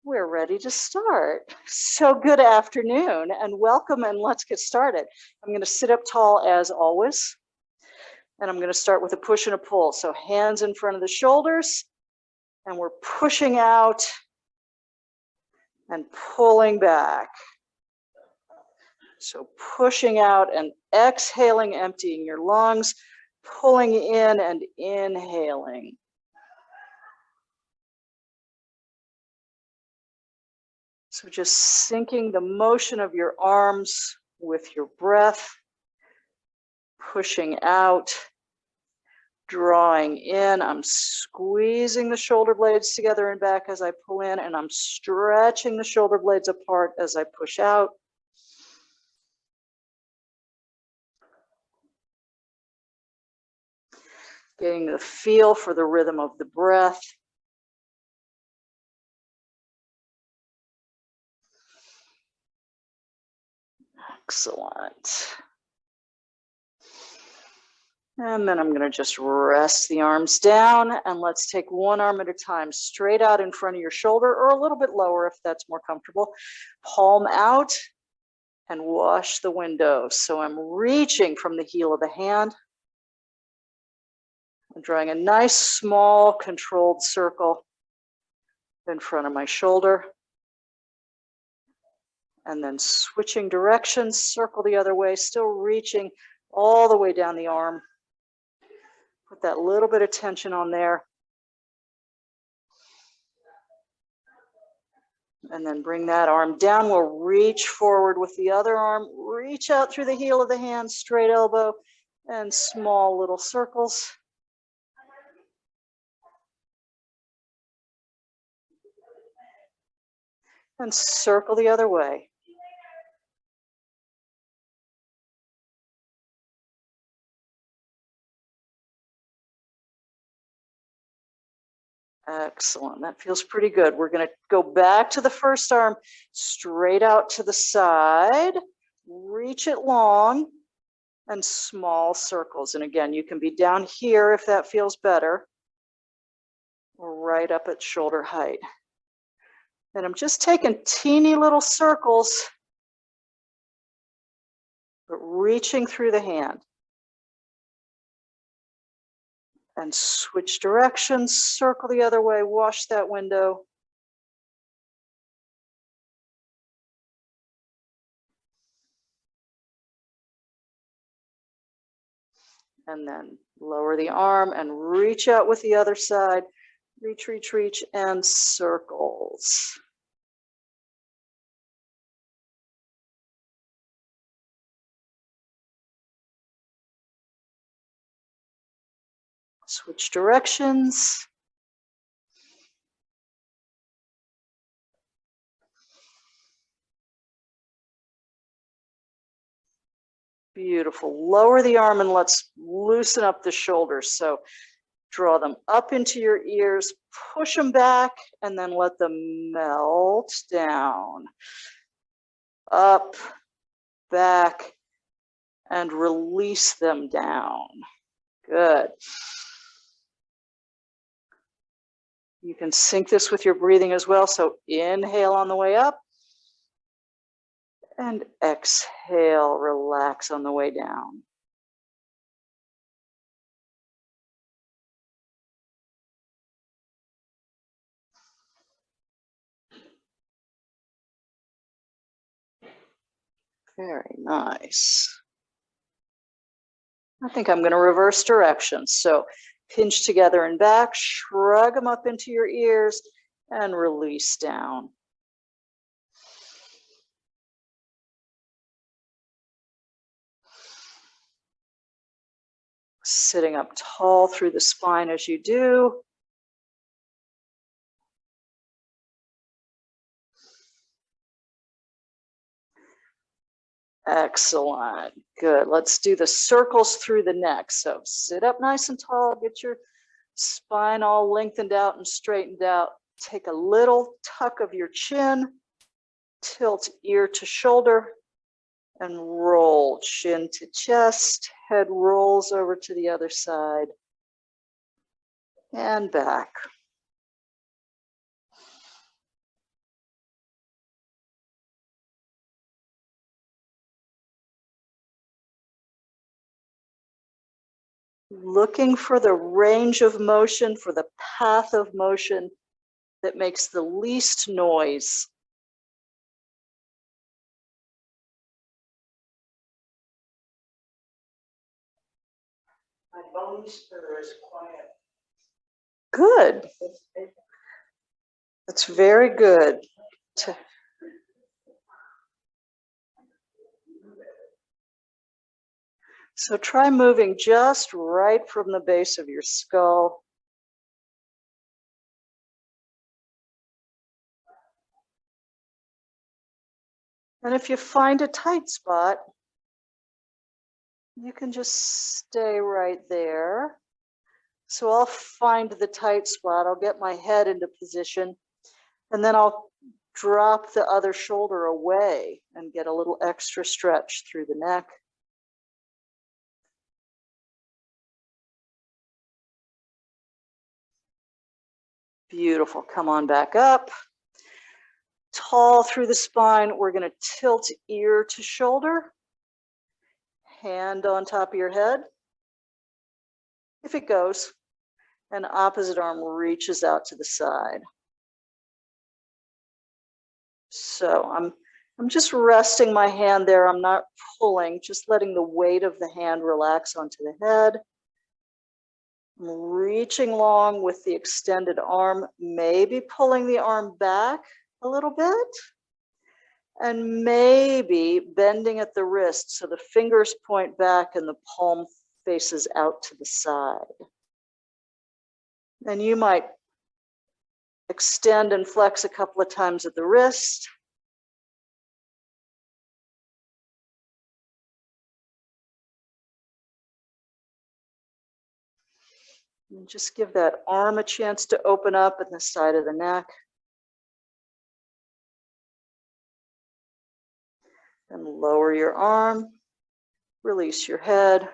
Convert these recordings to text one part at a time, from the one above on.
We're ready to start. So good afternoon and welcome, and let's get started. I'm going to sit up tall as always, and I'm going to start with a push and a pull. So hands in front of the shoulders, and we're pushing out and pulling back. So pushing out and exhaling, emptying your lungs, pulling in and inhaling. So just syncing the motion of your arms with your breath, pushing out, drawing in. I'm squeezing the shoulder blades together and back as I pull in, and I'm stretching the shoulder blades apart as I push out. Getting the feel for the rhythm of the breath. Excellent. And then I'm going to just rest the arms down, and let's take one arm at a time, straight out in front of your shoulder, or a little bit lower if that's more comfortable. Palm out and wash the window. So I'm reaching from the heel of the hand. I'm drawing a nice small controlled circle in front of my shoulder. And then switching directions, circle the other way, still reaching all the way down the arm. Put that little bit of tension on there. And then bring that arm down. We'll reach forward with the other arm, reach out through the heel of the hand, straight elbow, and small little circles. And circle the other way. Excellent. That feels pretty good. We're going to go back to the first arm, straight out to the side, reach it long, and small circles. And again, you can be down here if that feels better, or right up at shoulder height. And I'm just taking teeny little circles, but reaching through the hand. And switch directions, circle the other way, wash that window. And then lower the arm and reach out with the other side. Reach, reach, reach, and circles. Switch directions. Beautiful. Lower the arm and let's loosen up the shoulders. So draw them up into your ears, push them back, and then let them melt down. Up, back, and release them down. Good. You can sync this with your breathing as well. So inhale on the way up and exhale, relax on the way down. Very nice. I think I'm going to reverse directions. So pinch together and back, shrug them up into your ears, and release down. Sitting up tall through the spine as you do. Excellent. Good. Let's do the circles through the neck. So sit up nice and tall, get your spine all lengthened out and straightened out. Take a little tuck of your chin, tilt ear to shoulder, and roll chin to chest. Head rolls over to the other side and back. Looking for the range of motion, for the path of motion that makes the least noise. My bones are as quiet. Good. That's very good. So try moving just right from the base of your skull. And if you find a tight spot, you can just stay right there. So I'll find the tight spot. I'll get my head into position, and then I'll drop the other shoulder away and get a little extra stretch through the neck. Beautiful. Come on back up. Tall through the spine. We're going to tilt ear to shoulder. Hand on top of your head. If it goes. And opposite arm reaches out to the side. So I'm just resting my hand there. I'm not pulling, just letting the weight of the hand relax onto the head. I'm reaching long with the extended arm, maybe pulling the arm back a little bit, and maybe bending at the wrist so the fingers point back and the palm faces out to the side. And you might extend and flex a couple of times at the wrist. And just give that arm a chance to open up at the side of the neck. And lower your arm, release your head,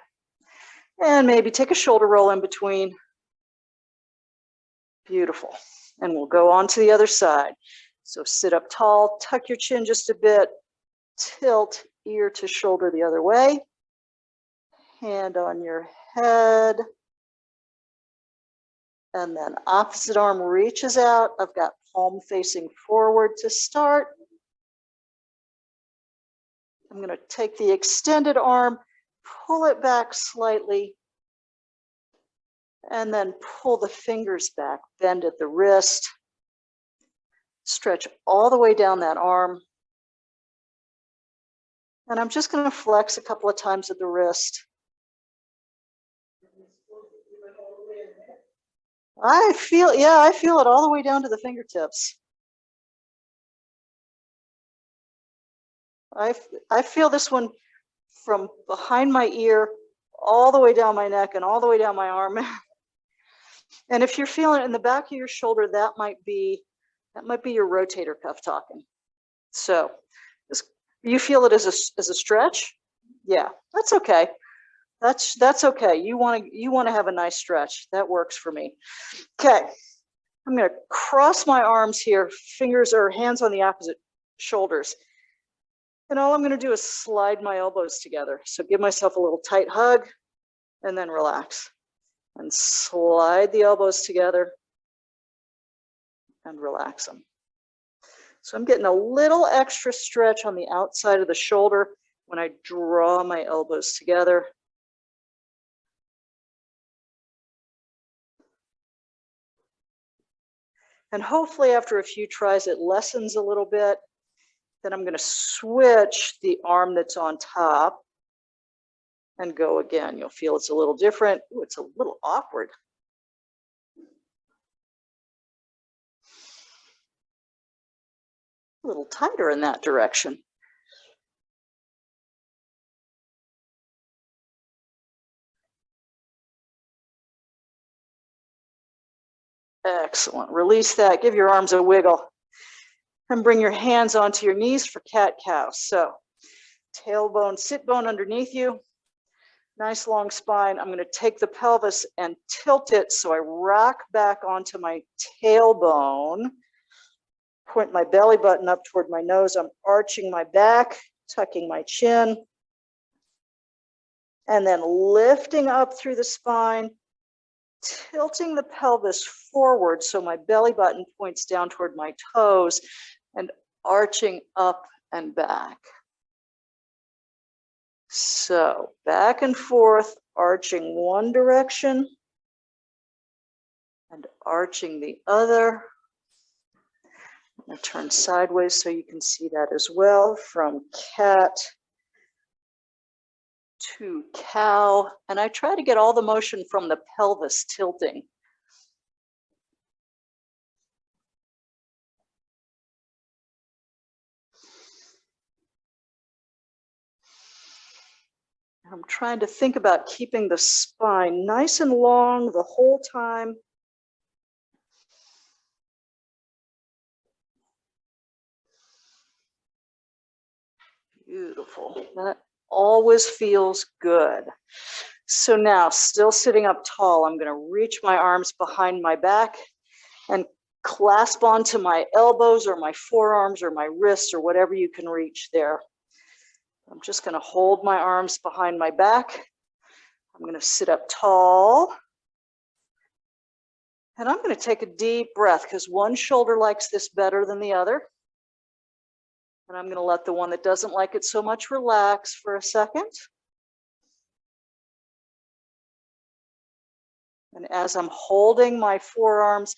and maybe take a shoulder roll in between. Beautiful. And we'll go on to the other side. So sit up tall, tuck your chin just a bit, tilt ear to shoulder the other way, hand on your head, and then opposite arm reaches out. I've got palm facing forward to start. I'm going to take the extended arm, pull it back slightly, and then pull the fingers back, bend at the wrist, stretch all the way down that arm. And I'm just going to flex a couple of times at the wrist. I feel it all the way down to the fingertips. I feel this one from behind my ear all the way down my neck and all the way down my arm. And if you're feeling it in the back of your shoulder, that might be your rotator cuff talking. So you feel it as a stretch? Yeah, that's okay. That's okay. You want to have a nice stretch. That works for me. Okay. I'm going to cross my arms here, fingers or hands on the opposite shoulders. And all I'm going to do is slide my elbows together. So give myself a little tight hug and then relax. And slide the elbows together and relax them. So I'm getting a little extra stretch on the outside of the shoulder when I draw my elbows together. And hopefully after a few tries, it lessens a little bit. Then I'm going to switch the arm that's on top and go again. You'll feel it's a little different. Ooh, it's a little awkward. A little tighter in that direction. Excellent. Release that. Give your arms a wiggle. And bring your hands onto your knees for cat-cow. So tailbone, sit bone underneath you. Nice long spine. I'm going to take the pelvis and tilt it so I rock back onto my tailbone. Point my belly button up toward my nose. I'm arching my back, tucking my chin. And then lifting up through the spine, tilting the pelvis forward so my belly button points down toward my toes, and arching up and back. So back and forth, arching one direction and arching the other. I'm going to turn sideways so you can see that as well, from cat to cow. And I try to get all the motion from the pelvis tilting. I'm trying to think about keeping the spine nice and long the whole time. Beautiful. That always feels good. So now, still sitting up tall, I'm going to reach my arms behind my back and clasp onto my elbows or my forearms or my wrists or whatever you can reach there. I'm just going to hold my arms behind my back. I'm going to sit up tall. And I'm going to take a deep breath because one shoulder likes this better than the other. And I'm going to let the one that doesn't like it so much relax for a second. And as I'm holding my forearms,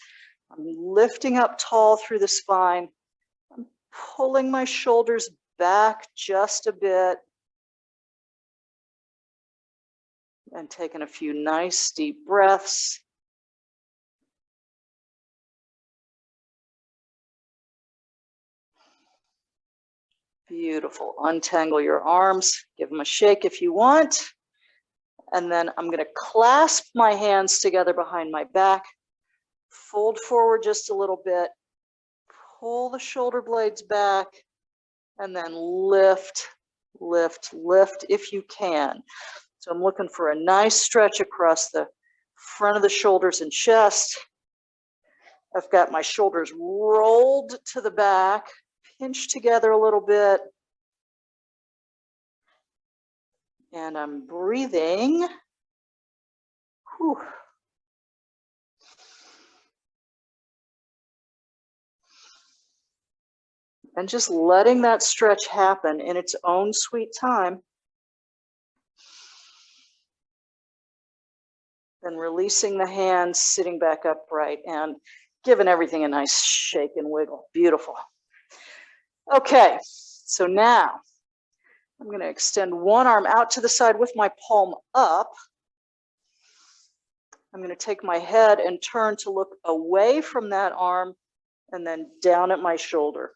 I'm lifting up tall through the spine. I'm pulling my shoulders back just a bit. And taking a few nice deep breaths. Beautiful. Untangle your arms. Give them a shake if you want. And then I'm going to clasp my hands together behind my back. Fold forward just a little bit. Pull the shoulder blades back. And then lift, lift, lift if you can. So I'm looking for a nice stretch across the front of the shoulders and chest. I've got my shoulders rolled to the back, pinched together a little bit. And I'm breathing. Whew. And just letting that stretch happen in its own sweet time. Then releasing the hands, sitting back upright, and giving everything a nice shake and wiggle. Beautiful. Okay, so now I'm going to extend one arm out to the side with my palm up. I'm going to take my head and turn to look away from that arm and then down at my shoulder.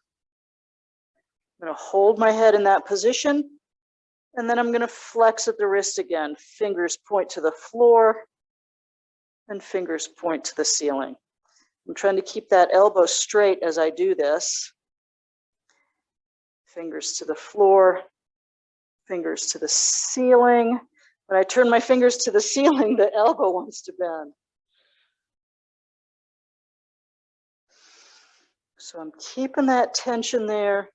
I'm going to hold my head in that position, and then I'm going to flex at the wrist again. Fingers point to the floor and fingers point to the ceiling. I'm trying to keep that elbow straight as I do this. Fingers to the floor, fingers to the ceiling. When I turn my fingers to the ceiling, the elbow wants to bend. So I'm keeping that tension there,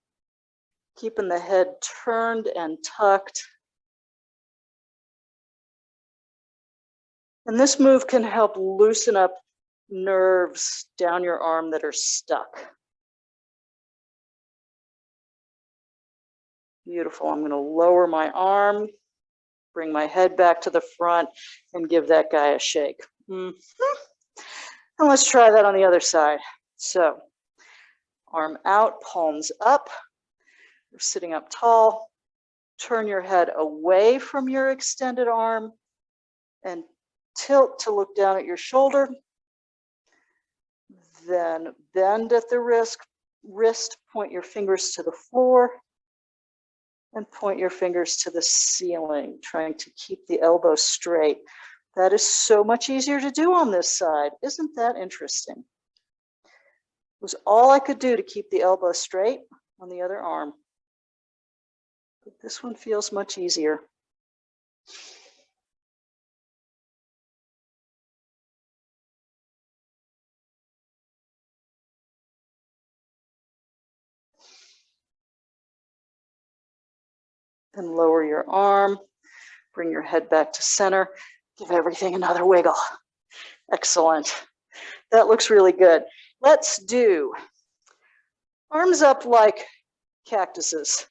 keeping the head turned and tucked. And this move can help loosen up nerves down your arm that are stuck. Beautiful. I'm going to lower my arm, bring my head back to the front, and give that guy a shake. And let's try that on the other side. So, arm out, palms up. You're sitting up tall. Turn your head away from your extended arm and tilt to look down at your shoulder. Then bend at the wrist, point your fingers to the floor, and point your fingers to the ceiling, trying to keep the elbow straight. That is so much easier to do on this side. Isn't that interesting? It was all I could do to keep the elbow straight on the other arm. But this one feels much easier. And lower your arm. Bring your head back to center. Give everything another wiggle. Excellent. That looks really good. Let's do arms up like cactuses.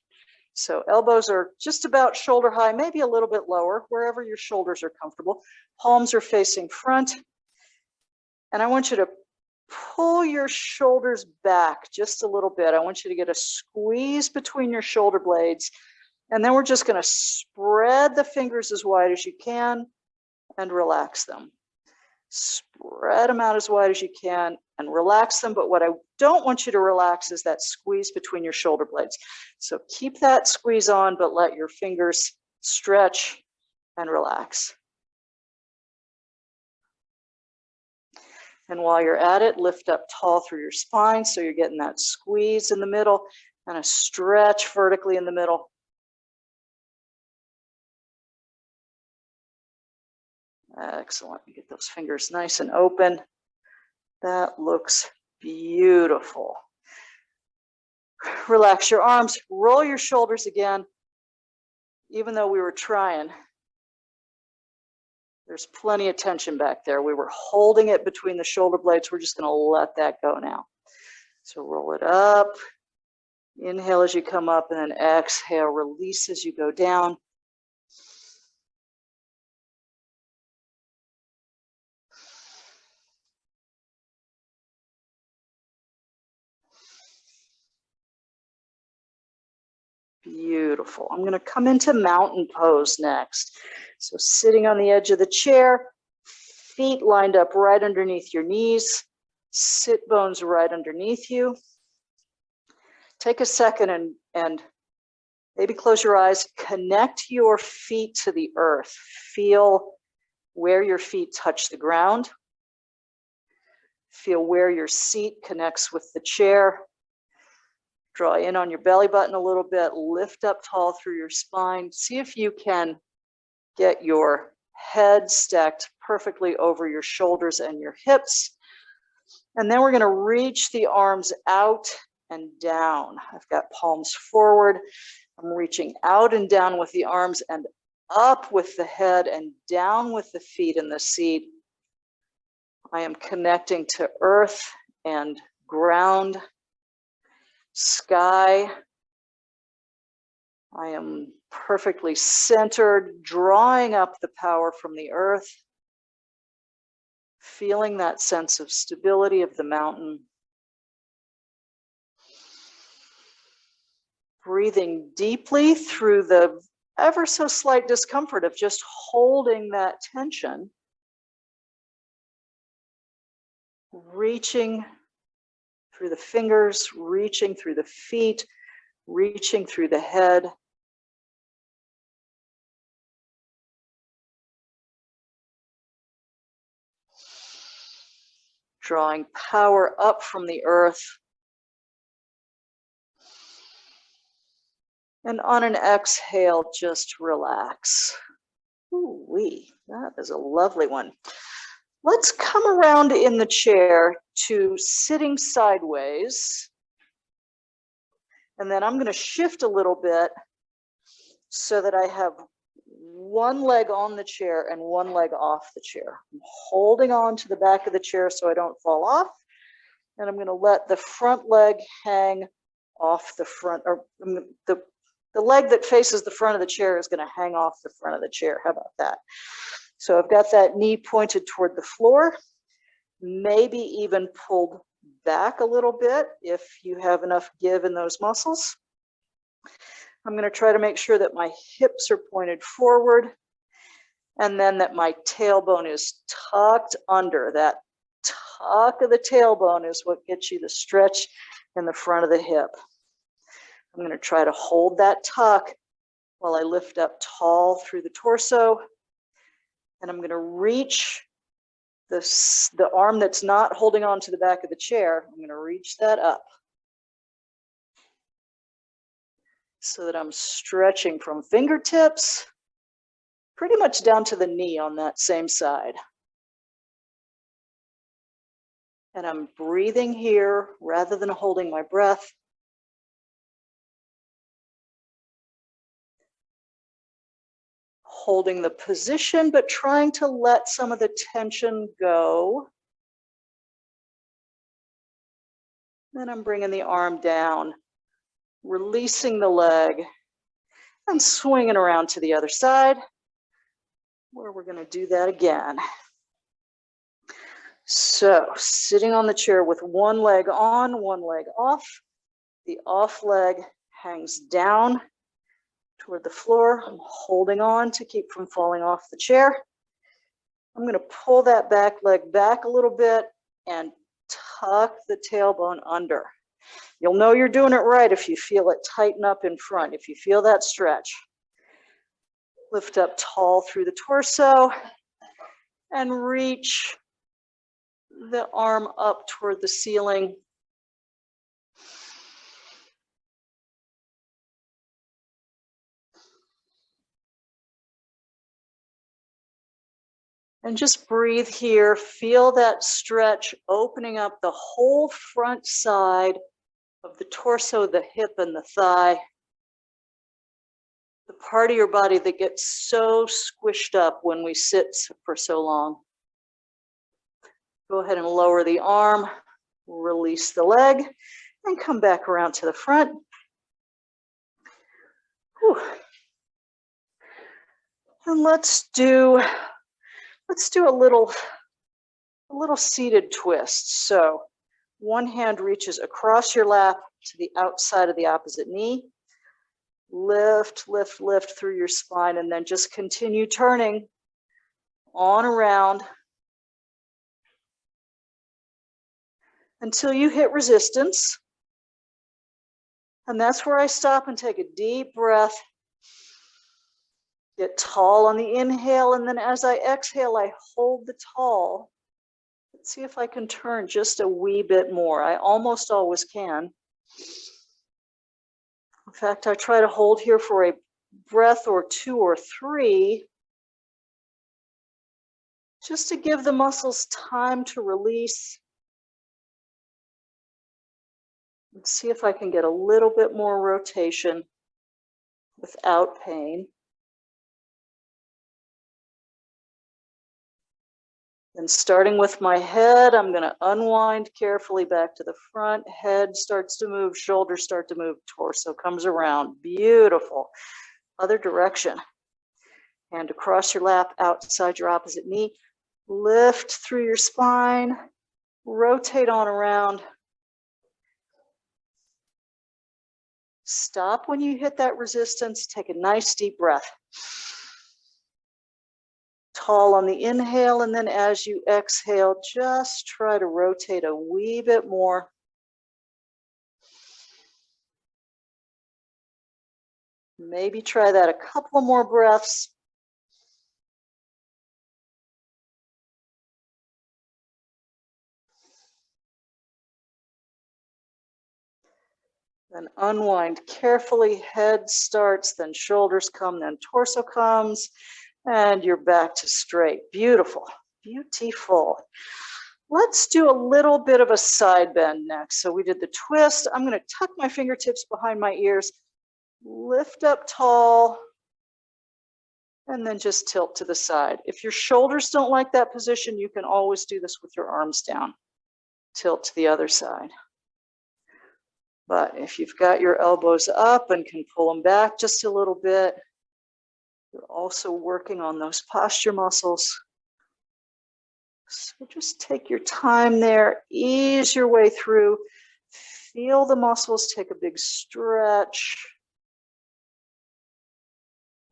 So elbows are just about shoulder high, maybe a little bit lower, wherever your shoulders are comfortable. Palms are facing front. And I want you to pull your shoulders back just a little bit. I want you to get a squeeze between your shoulder blades. And then we're just going to spread the fingers as wide as you can and relax them. Spread them out as wide as you can and relax them. But what I don't want you to relax is that squeeze between your shoulder blades. So keep that squeeze on, but let your fingers stretch and relax. And while you're at it, lift up tall through your spine. So you're getting that squeeze in the middle and a stretch vertically in the middle. Excellent. You get those fingers nice and open. That looks beautiful. Relax your arms, roll your shoulders again. Even though we were trying, there's plenty of tension back there. We were holding it between the shoulder blades. We're just going to let that go now. So roll it up. Inhale as you come up, and then exhale, release as you go down. Beautiful. I'm going to come into mountain pose next. So sitting on the edge of the chair, feet lined up right underneath your knees, sit bones right underneath you. Take a second and maybe close your eyes, connect your feet to the earth. Feel where your feet touch the ground. Feel where your seat connects with the chair. Draw in on your belly button a little bit, lift up tall through your spine. See if you can get your head stacked perfectly over your shoulders and your hips. And then we're going to reach the arms out and down. I've got palms forward. I'm reaching out and down with the arms and up with the head and down with the feet in the seat. I am connecting to earth and ground. Sky. I am perfectly centered, drawing up the power from the earth, feeling that sense of stability of the mountain. Breathing deeply through the ever so slight discomfort of just holding that tension. Reaching through the fingers, reaching through the feet, reaching through the head. Drawing power up from the earth. And on an exhale, just relax. Ooh-wee, that is a lovely one. Let's come around in the chair to sitting sideways. And then I'm going to shift a little bit so that I have one leg on the chair and one leg off the chair. I'm holding on to the back of the chair so I don't fall off. And I'm going to let the front leg hang off the front, or the leg that faces the front of the chair is going to hang off the front of the chair. How about that? So I've got that knee pointed toward the floor, maybe even pulled back a little bit if you have enough give in those muscles. I'm going to try to make sure that my hips are pointed forward and then that my tailbone is tucked under. That tuck of the tailbone is what gets you the stretch in the front of the hip. I'm going to try to hold that tuck while I lift up tall through the torso. And I'm going to reach the arm that's not holding on to the back of the chair. I'm going to reach that up so that I'm stretching from fingertips pretty much down to the knee on that same side. And I'm breathing here rather than holding my breath. holding the position, but trying to let some of the tension go. Then I'm bringing the arm down, releasing the leg, and swinging around to the other side, where we're going to do that again. So, sitting on the chair with one leg on, one leg off. The off leg hangs down toward the floor. I'm holding on to keep from falling off the chair. I'm going to pull that back leg back a little bit and tuck the tailbone under. You'll know you're doing it right if you feel it tighten up in front, if you feel that stretch. Lift up tall through the torso and reach the arm up toward the ceiling. And just breathe here. Feel that stretch opening up the whole front side of the torso, the hip, and the thigh. The part of your body that gets so squished up when we sit for so long. Go ahead and lower the arm, release the leg, and come back around to the front. Whew. And let's do a little seated twist. So one hand reaches across your lap to the outside of the opposite knee. Lift, lift, lift through your spine, and then just continue turning on around until you hit resistance. And that's where I stop and take a deep breath. Get tall on the inhale, and then as I exhale, I hold the tall. Let's see if I can turn just a wee bit more. I almost always can. In fact, I try to hold here for a breath or two or three, just to give the muscles time to release. Let's see if I can get a little bit more rotation without pain. And starting with my head, I'm going to unwind carefully back to the front. Head starts to move, shoulders start to move, torso comes around. Beautiful. Other direction. Hand across your lap, outside your opposite knee. Lift through your spine. Rotate on around. Stop when you hit that resistance. Take a nice deep breath. Tall on the inhale, and then as you exhale, just try to rotate a wee bit more. Maybe try that a couple more breaths. Then unwind carefully. Head starts, then shoulders come, then torso comes. And you're back to straight. Beautiful, beautiful. Let's do a little bit of a side bend next. So we did the twist. I'm going to tuck my fingertips behind my ears, lift up tall, and then just tilt to the side. If your shoulders don't like that position, you can always do this with your arms down. Tilt to the other side. But if you've got your elbows up and can pull them back just a little bit, you're also working on those posture muscles. So just take your time there, ease your way through, feel the muscles take a big stretch.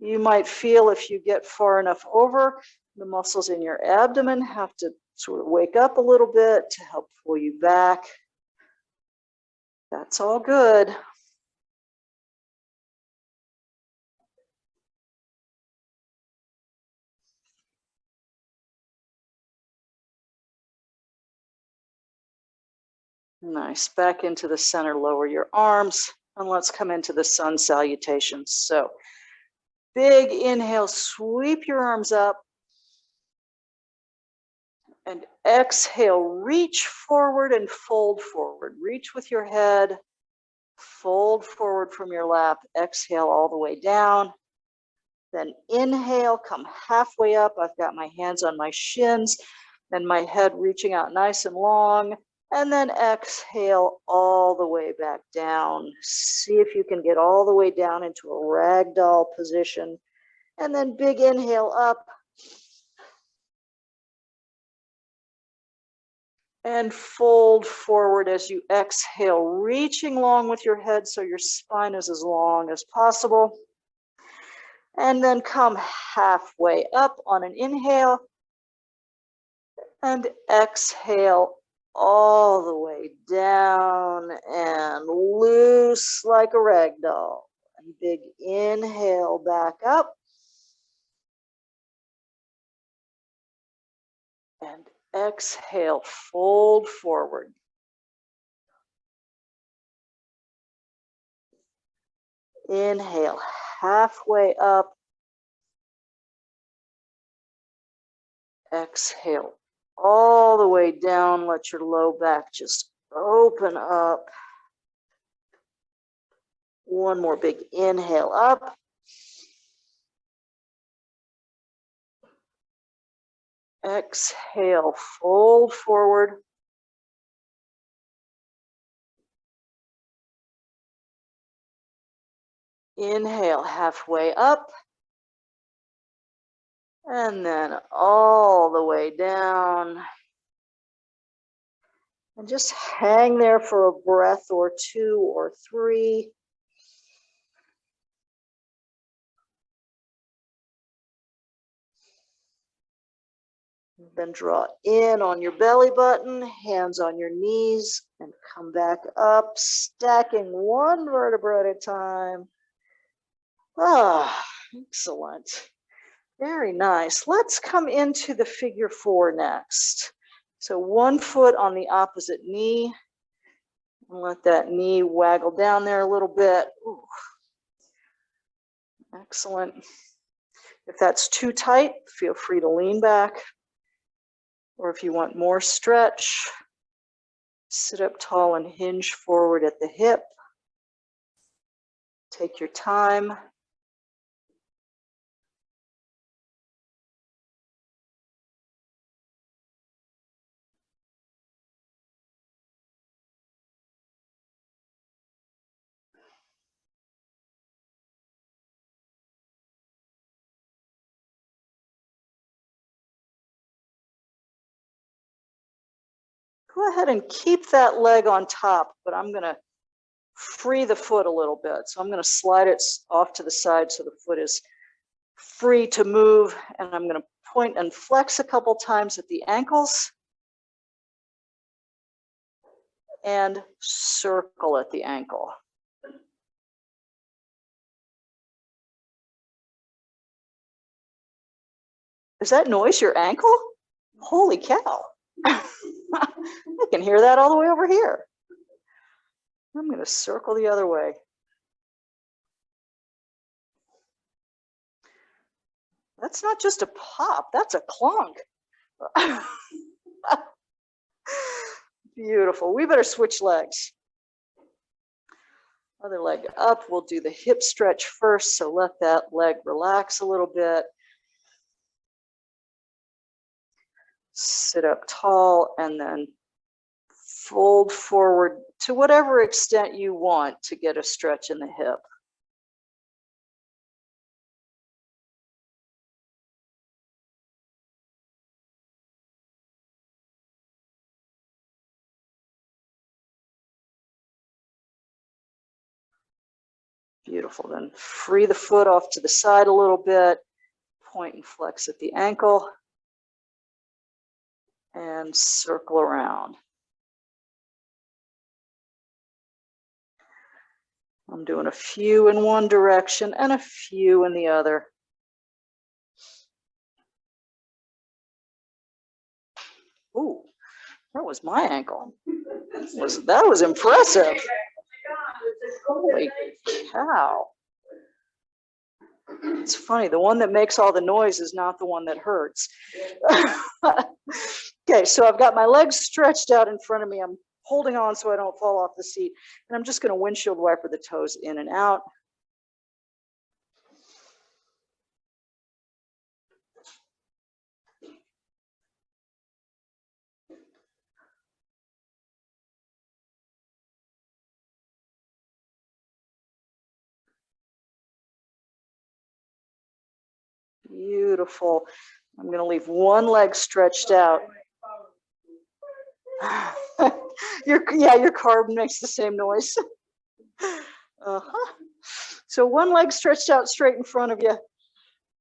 You might feel if you get far enough over, the muscles in your abdomen have to sort of wake up a little bit to help pull you back. That's all good. Nice. Back into the center, lower your arms, and let's come into the sun salutations. So big inhale, sweep your arms up. And exhale, reach forward and fold forward. Reach with your head, fold forward from your lap. Exhale all the way down. Then inhale, come halfway up. I've got my hands on my shins and my head reaching out nice and long. And then exhale all the way back down. See if you can get all the way down into a ragdoll position. And then big inhale up. And fold forward as you exhale, reaching long with your head so your spine is as long as possible. And then come halfway up on an inhale. And exhale all the way down and loose like a rag doll. And big inhale back up. And exhale, fold forward. Inhale, halfway up. Exhale all the way down. Let your low back just open up. One more big inhale up. Exhale, fold forward. Inhale, halfway up. And then all the way down. And just hang there for a breath or two or three. Then draw in on your belly button, hands on your knees, and come back up, stacking one vertebra at a time. Ah, excellent. Very nice. Let's come into the figure four next. So one foot on the opposite knee. And let that knee waggle down there a little bit. Ooh. Excellent. If that's too tight, feel free to lean back. Or if you want more stretch, sit up tall and hinge forward at the hip. Take your time. Go ahead and keep that leg on top, but I'm going to free the foot a little bit. So I'm going to slide it off to the side so the foot is free to move. And I'm going to point and flex a couple times at the ankles and circle at the ankle. Is that noise your ankle? Holy cow. I can hear that all the way over here. I'm going to circle the other way. That's not just a pop, that's a clunk. Beautiful. We better switch legs. Other leg up. We'll do the hip stretch first, so let that leg relax a little bit. Sit up tall and then fold forward to whatever extent you want to get a stretch in the hip. Beautiful. Then free the foot off to the side a little bit, point and flex at the ankle, and circle around. I'm doing a few in one direction and a few in the other. Ooh, that was my ankle. That was impressive. Holy cow. It's funny, the one that makes all the noise is not the one that hurts. Okay, so I've got my legs stretched out in front of me. I'm holding on so I don't fall off the seat. And I'm just going to windshield wiper the toes in and out. Beautiful. I'm going to leave one leg stretched out. Your car makes the same noise. So one leg stretched out straight in front of you.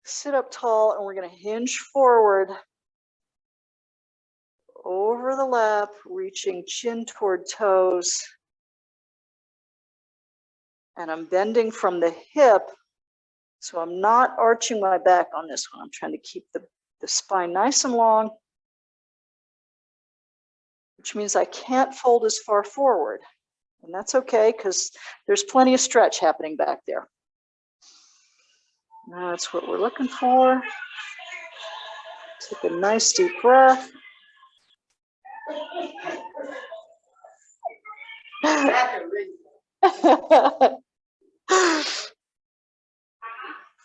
Sit up tall, and we're going to hinge forward over the lap, reaching chin toward toes. And I'm bending from the hip, so I'm not arching my back on this one. I'm trying to keep the spine nice and long, which means I can't fold as far forward. And that's okay, because there's plenty of stretch happening back there. That's what we're looking for. Take a nice deep breath.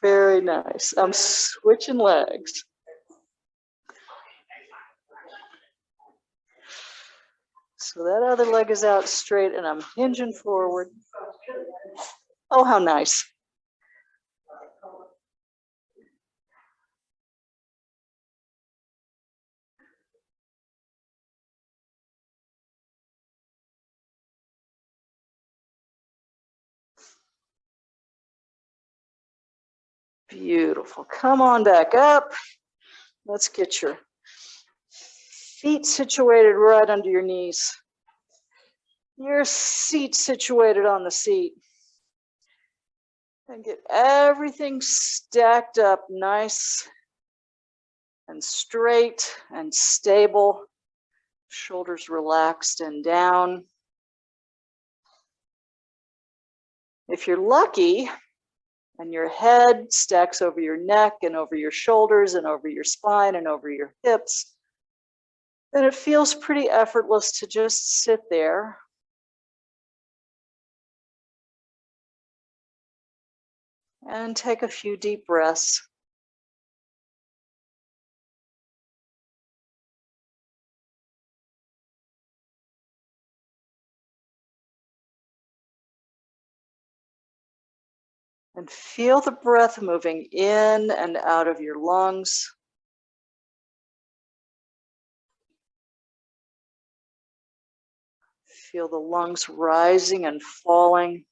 Very nice. I'm switching legs. So that other leg is out straight, and I'm hinging forward. Oh, how nice. Beautiful. Come on back up. Let's get your feet situated right under your knees. Your seat situated on the seat. And get everything stacked up nice and straight and stable. Shoulders relaxed and down. If you're lucky and your head stacks over your neck and over your shoulders and over your spine and over your hips, then it feels pretty effortless to just sit there. And take a few deep breaths. And feel the breath moving in and out of your lungs. Feel the lungs rising and falling,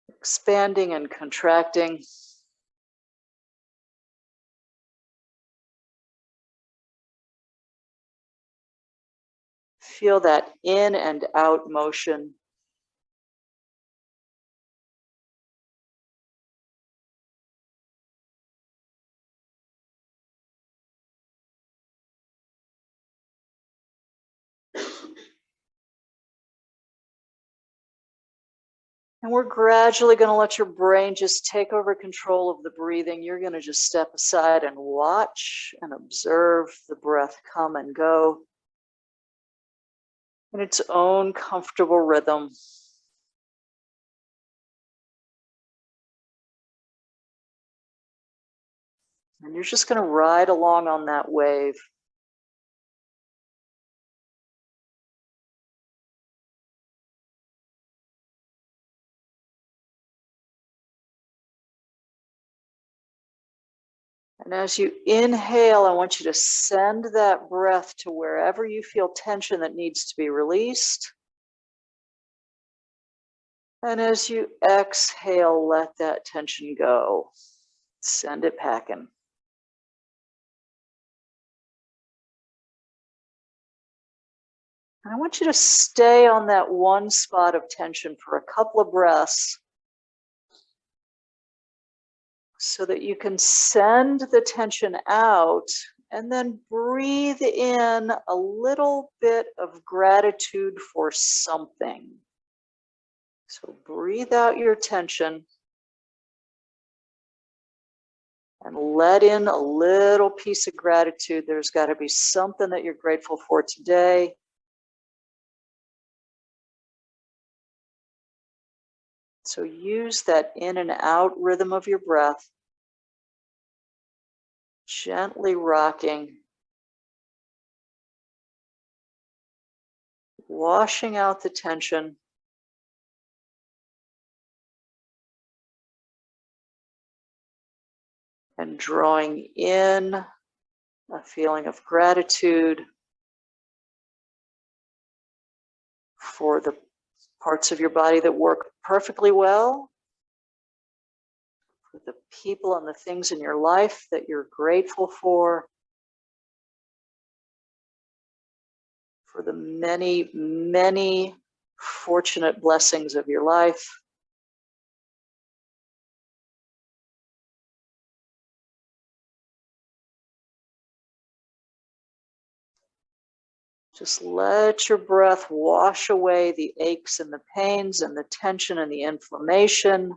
expanding and contracting. Feel that in and out motion. And we're gradually going to let your brain just take over control of the breathing. You're going to just step aside and watch and observe the breath come and go in its own comfortable rhythm. And you're just going to ride along on that wave. And as you inhale, I want you to send that breath to wherever you feel tension that needs to be released. And as you exhale, let that tension go. Send it packing. And I want you to stay on that one spot of tension for a couple of breaths so that you can send the tension out and then breathe in a little bit of gratitude for something. So breathe out your tension and let in a little piece of gratitude. There's got to be something that you're grateful for today. So use that in and out rhythm of your breath, gently rocking, washing out the tension. and drawing in a feeling of gratitude for the parts of your body that work perfectly well, for the people and the things in your life that you're grateful for the many, many fortunate blessings of your life. Just let your breath wash away the aches and the pains and the tension and the inflammation.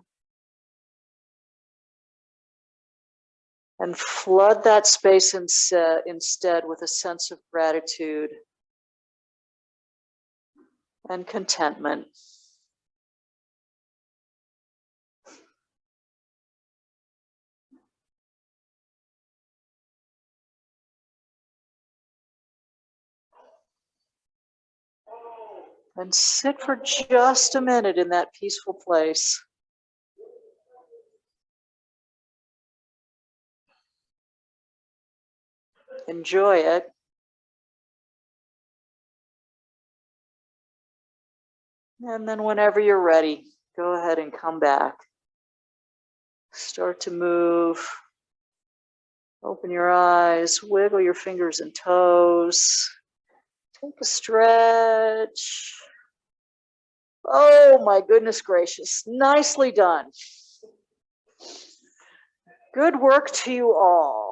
And flood that space instead with a sense of gratitude and contentment. And sit for just a minute in that peaceful place. Enjoy it. And then whenever you're ready, go ahead and come back. Start to move. Open your eyes, wiggle your fingers and toes. Take a stretch. Oh my goodness gracious, nicely done. Good work to you all.